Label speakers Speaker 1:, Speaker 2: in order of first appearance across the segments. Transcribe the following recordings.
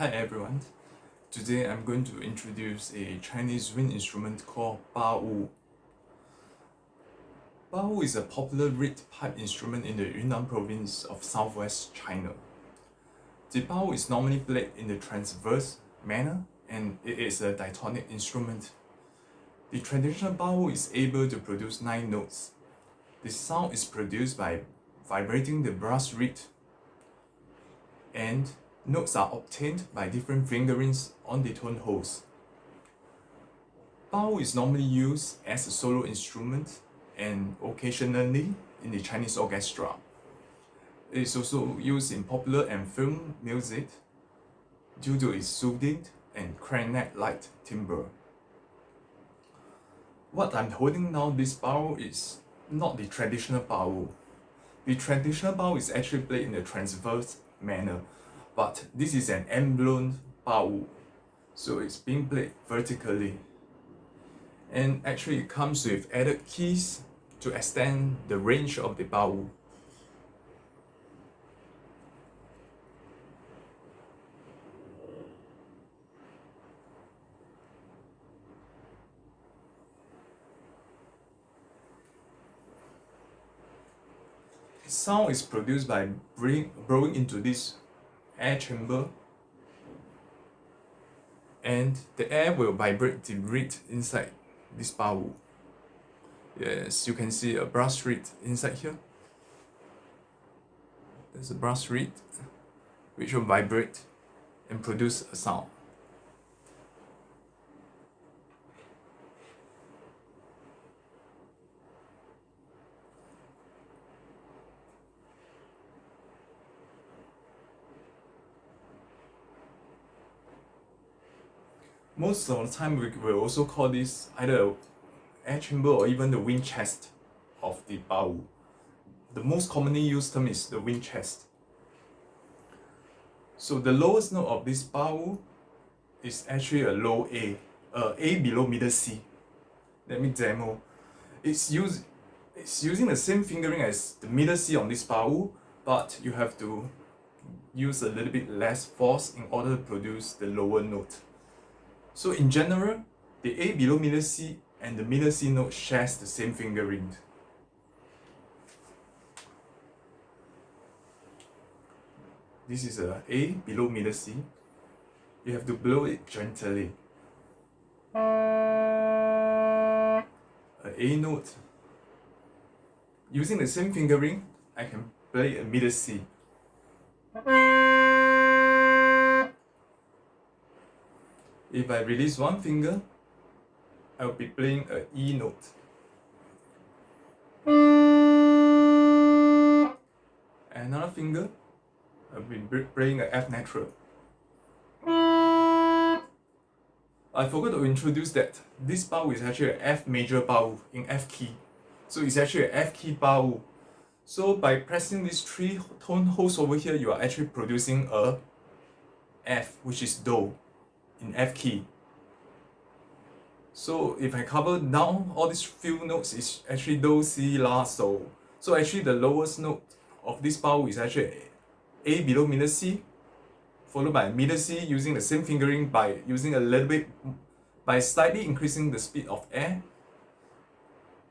Speaker 1: Hi everyone, today I'm going to introduce a Chinese wind instrument called Bawu. Bawu is a popular reed pipe instrument in the Yunnan province of southwest China. The Bawu is normally played in the transverse manner and it is a diatonic instrument. The traditional Bawu is able to produce 9 notes. The sound is produced by vibrating the brass reed, and notes are obtained by different fingerings on the tone holes. Bawu is normally used as a solo instrument and occasionally in the Chinese orchestra. It is also used in popular and film music due to its soothing and clarinet-like timbre. What I'm holding now, this Bawu, is not the traditional Bawu. The traditional Bawu is actually played in a transverse manner, but this is an end-blown Bawu, so it's being played vertically. And actually it comes with added keys to extend the range of the Bawu. Sound is produced by blowing into this air chamber, and the air will vibrate the reed inside this Bawu. Yes, you can see a brass reed inside here. There's a brass reed which will vibrate and produce a sound. Most of the time we will also call this either an air chamber or even the wind chest of the Bawu. The most commonly used term is the wind chest. So the lowest note of this Bawu is actually a low A, A below middle C. Let me demo. It's using the same fingering as the middle C on this Bawu, but you have to use a little bit less force in order to produce the lower note. So in general, the A below middle C and the middle C note shares the same fingering. This is a A below middle C. You have to blow it gently. A A note. Using the same fingering, I can play a middle C. If I release one finger, I will be playing an E note. Another finger, I'll be playing an F natural. I forgot to introduce that this Bawu is actually an F major Bawu in F key. So it's actually an F key Bawu. So by pressing these 3 tone holes over here, you are actually producing a F, which is Do in F key. So if I cover down all these few notes, is actually Do, Si, La, So. So actually the lowest note of this Bawu is actually A below middle C, followed by middle C using the same fingering by using a little bit, by slightly increasing the speed of air,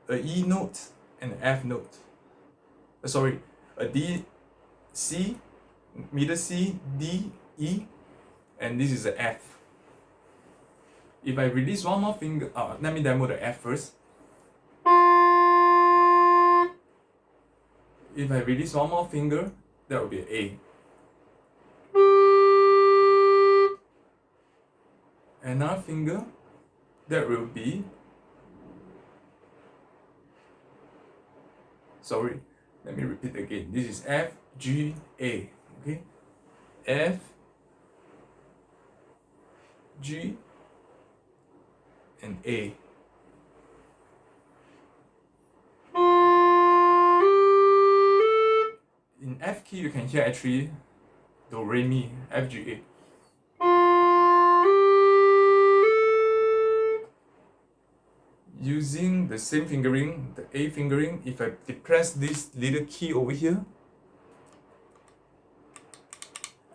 Speaker 1: a E note and an F note. A D, C, middle C, D, E, and this is a F. If I release one more finger, let me demo the F first. If I release one more finger, that will be A. Another finger, that will be, let me repeat again. This is F, G, A, okay? F, G, and A. In F key, you can hear actually Do, Re, Mi, F, G, A. Using the same fingering, the A fingering, if I depress this little key over here,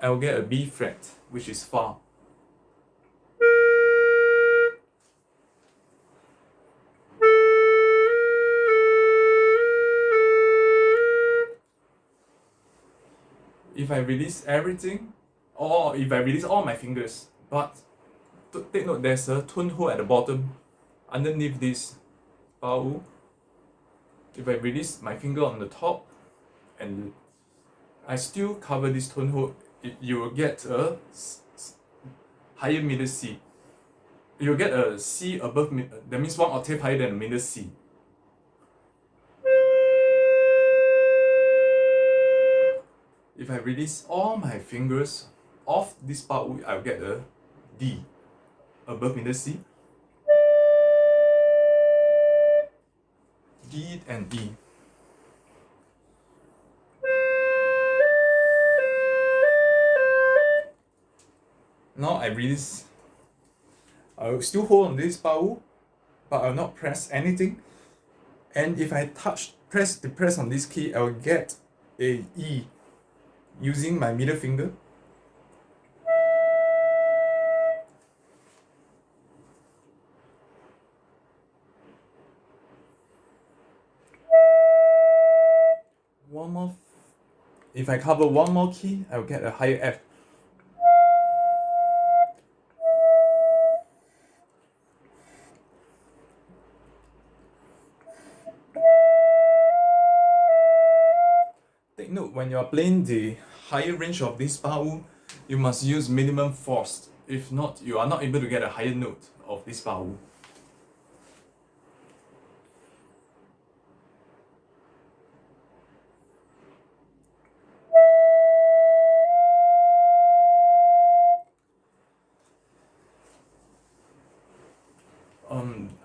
Speaker 1: I'll get a B flat, which is fa. If I release everything, or if I release all my fingers, but take note there's a tone hole at the bottom underneath this Bawu. If I release my finger on the top and I still cover this tone hole, you will get a higher middle C. You'll get a C above, that means one octave higher than the middle C. If I release all my fingers off this Bawu, I'll get a D above middle C. D and E. Now I release. I'll still hold on this Bawu, but I'll not press anything. And if I press on this key, I'll get a E using my middle finger. One more. If I cover one more key, I'll get a higher F. Take note, when you are playing the higher range of this Bawu, you must use minimum force. If not, you are not able to get a higher note of this Bawu.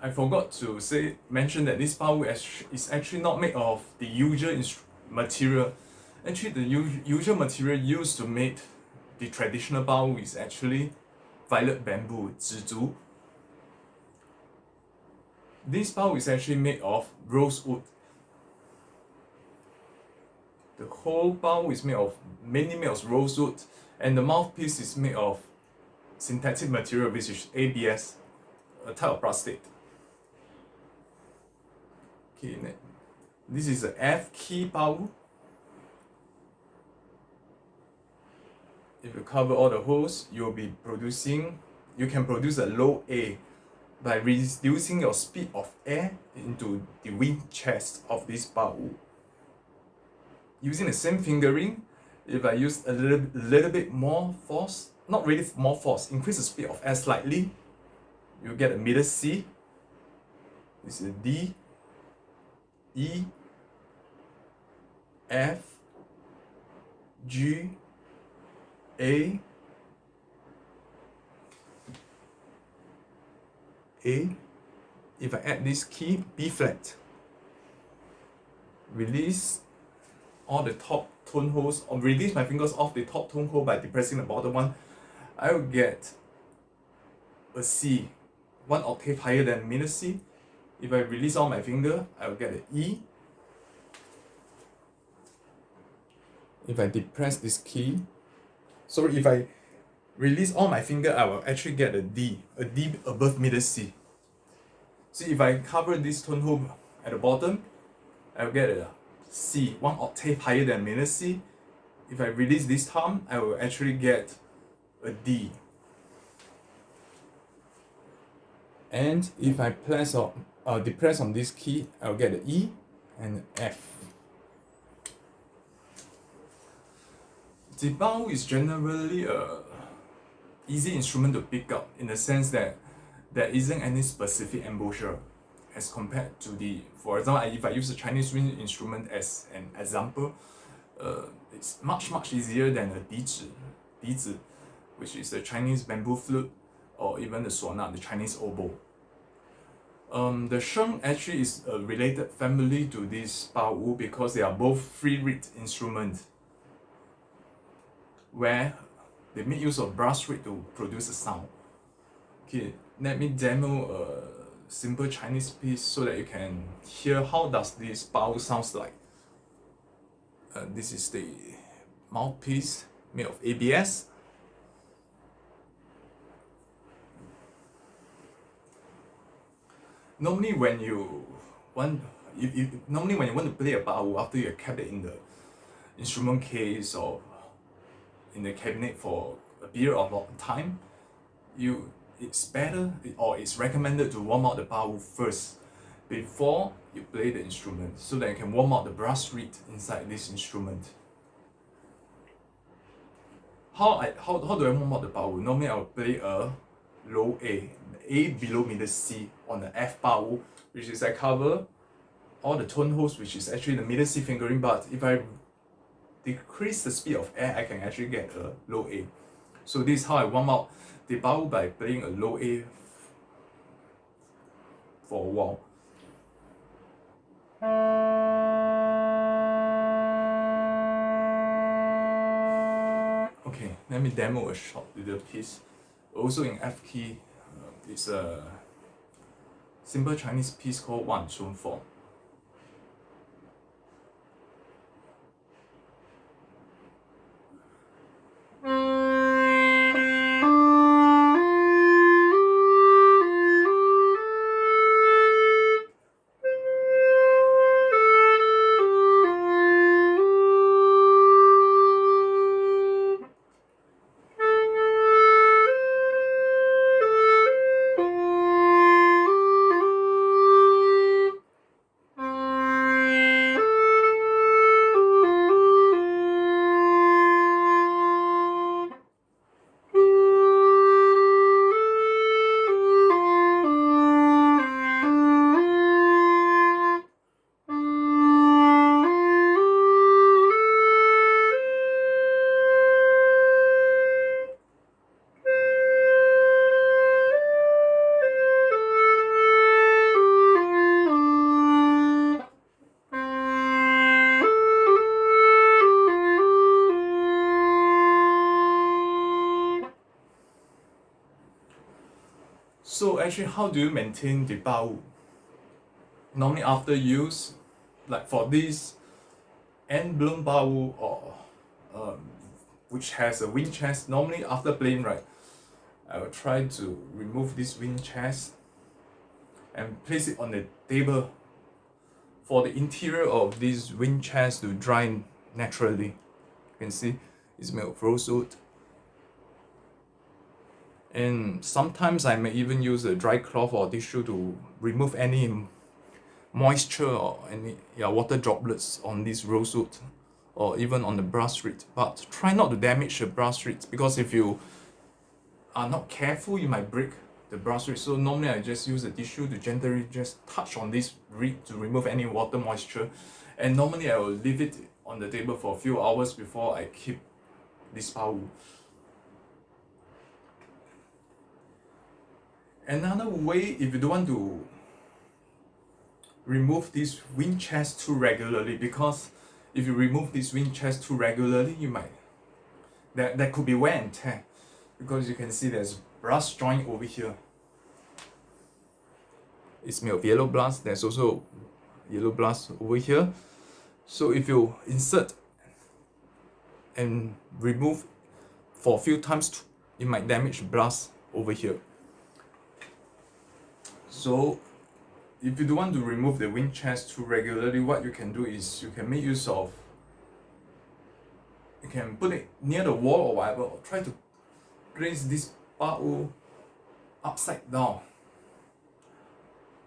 Speaker 1: I forgot to mention that this Bawu is actually not made of the usual material. Actually, the usual material used to make the traditional Bawu is actually violet bamboo, 紫竹. This Bawu is actually made of rosewood. The whole Bawu is mainly made of rosewood, and the mouthpiece is made of synthetic material, which is ABS, a type of plastic. Okay, this is a F key Bawu. If you cover all the holes, you can produce a low A by reducing your speed of air into the wind chest of this Bawu. Using the same fingering, if I use a little bit more force, not really more force, increase the speed of air slightly, you get a middle C. This is a D, E, F, G, A, if I add this key, B flat. Release all the top tone holes, or release my fingers off the top tone hole by depressing the bottom one, I will get a C, one octave higher than middle C. If I release all my finger, I will get an E. If I depress this key, if I release all my finger, I will actually get a D above middle C. See, if I cover this tone hole at the bottom, I will get a C, one octave higher than middle C. If I release this thumb, I will actually get a D. And if I depress on this key, I'll get an E and an F. The Bawu is generally a easy instrument to pick up, in the sense that there isn't any specific embouchure as compared to for example, if I use a Chinese wind instrument as an example, it's much easier than a dizi, which is the Chinese bamboo flute, or even the suona, the Chinese oboe. The sheng actually is a related family to this Bawu because they are both free reed instruments, where they make use of brass reed to produce a sound. Okay, let me demo a simple Chinese piece so that you can hear how does this Bawu sounds like. This is the mouthpiece made of ABS. normally when you want normally when you want to play a bawu after you have kept it in the instrument case or in the cabinet for a period of long time, it's better or it's recommended to warm out the bawu first before you play the instrument, so that you can warm out the brass reed inside this instrument. How do I warm out the bawu? Normally I will play a low A below middle C on the F bawu, which is I cover all the tone holes, which is actually the middle C fingering, but if I decrease the speed of air, I can actually get a low A. So this is how I warm out the bawu, by playing a low A for a while. Okay, let me demo a short little piece. Also in F key, it's a simple Chinese piece called Wan Chun Fo. So actually, how do you maintain the bawu? Normally after use, like for this end blown bawu or which has a wind chest, normally after playing, right, I will try to remove this wind chest and place it on the table for the interior of this wind chest to dry naturally. You can see it's made of rosewood. And sometimes I may even use a dry cloth or tissue to remove any moisture or any water droplets on this rosewood or even on the brass reed. But try not to damage the brass reeds, because if you are not careful, you might break the brass reed. So normally I just use a tissue to gently just touch on this reed to remove any water moisture. And normally I will leave it on the table for a few hours before I keep this bawu. Another way, if you don't want to remove this wind chest too regularly, because if you remove this wind chest too regularly, you might there could be wear and tear, because you can see there's brass joint over here. It's made of yellow brass. There's also yellow brass over here. So if you insert and remove for a few times, it might damage brass over here. So if you don't want to remove the wind chest too regularly, what you can do is you can make use of, you can put it near the wall or whatever, or try to place this bawu upside down.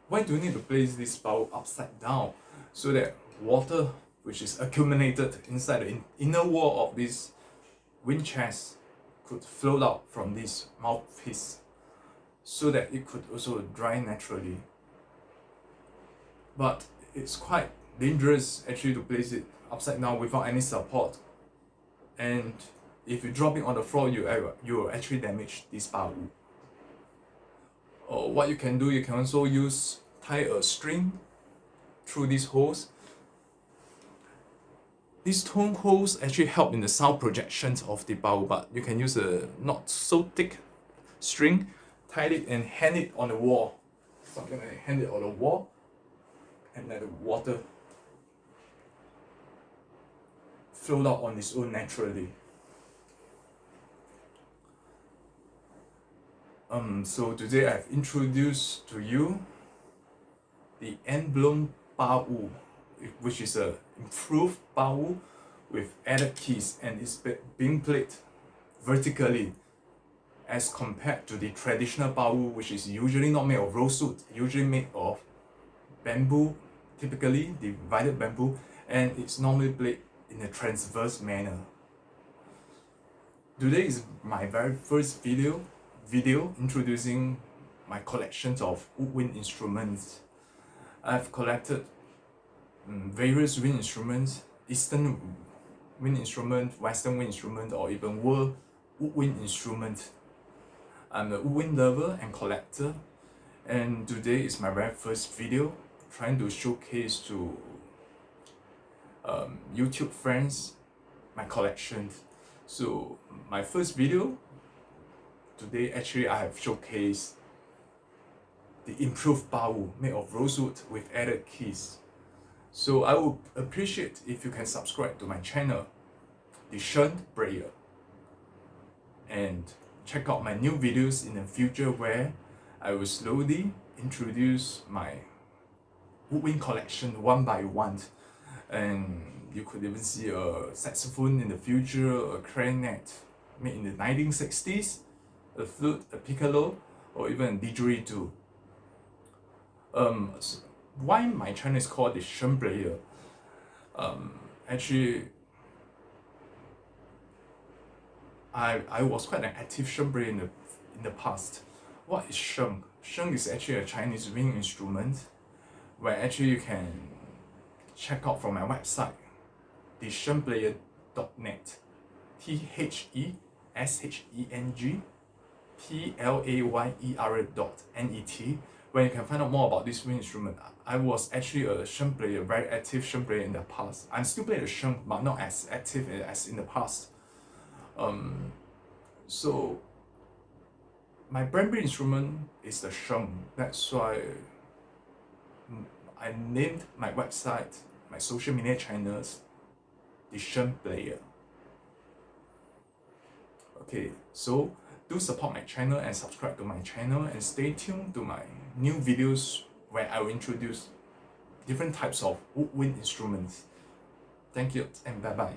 Speaker 1: Why do you need to place this bawu upside down? So that water which is accumulated inside the inner wall of this wind chest could flow out from this mouthpiece, so that it could also dry naturally. But it's quite dangerous actually to place it upside down without any support, and if you drop it on the floor, you will actually damage this bawu. Or what you can do, you can also tie a string through these holes. These tone holes actually help in the sound projections of the bawu, but you can use a not so thick string, tie it and hang it on the wall. Something like hang it on the wall and let the water flow out on its own naturally. So today I've introduced to you the end-blown Bawu, which is a improved Bawu with added keys, and it's being played vertically as compared to the traditional Bawu, which is usually not made of rosewood, usually made of bamboo, typically divided bamboo, and it's normally played in a transverse manner. Today is my very first video introducing my collections of woodwind instruments. I've collected various wind instruments, Eastern wind instrument, Western wind instrument, or even world woodwind instrument. I'm a woodwind lover and collector, and today is my very first video trying to showcase to YouTube friends my collection. So my first video today, actually I have showcased the improved Bawu made of rosewood with added keys. So I would appreciate if you can subscribe to my channel, the Shunt Player, and check out my new videos in the future where I will slowly introduce my woodwind collection one by one, and you could even see a saxophone in the future, a clarinet made in the 1960s, a flute, a piccolo, or even a didgeridoo. Why my channel is called the Shunt Player? Actually, I was quite an active shunt player in the past. What is sheng? Sheng is actually a Chinese wind instrument, where actually you can check out from my website, theshuntplayer.net, theshengplayer.net, where you can find out more about this wind instrument. I was actually a shunt player, very active shunt player in the past. I'm still playing the shunt, but not as active as in the past. So my primary instrument is the sheng. That's why I named my website, my social media channels, the Shunt Player. Okay, so do support my channel and subscribe to my channel, and stay tuned to my new videos where I will introduce different types of woodwind instruments. Thank you and bye bye.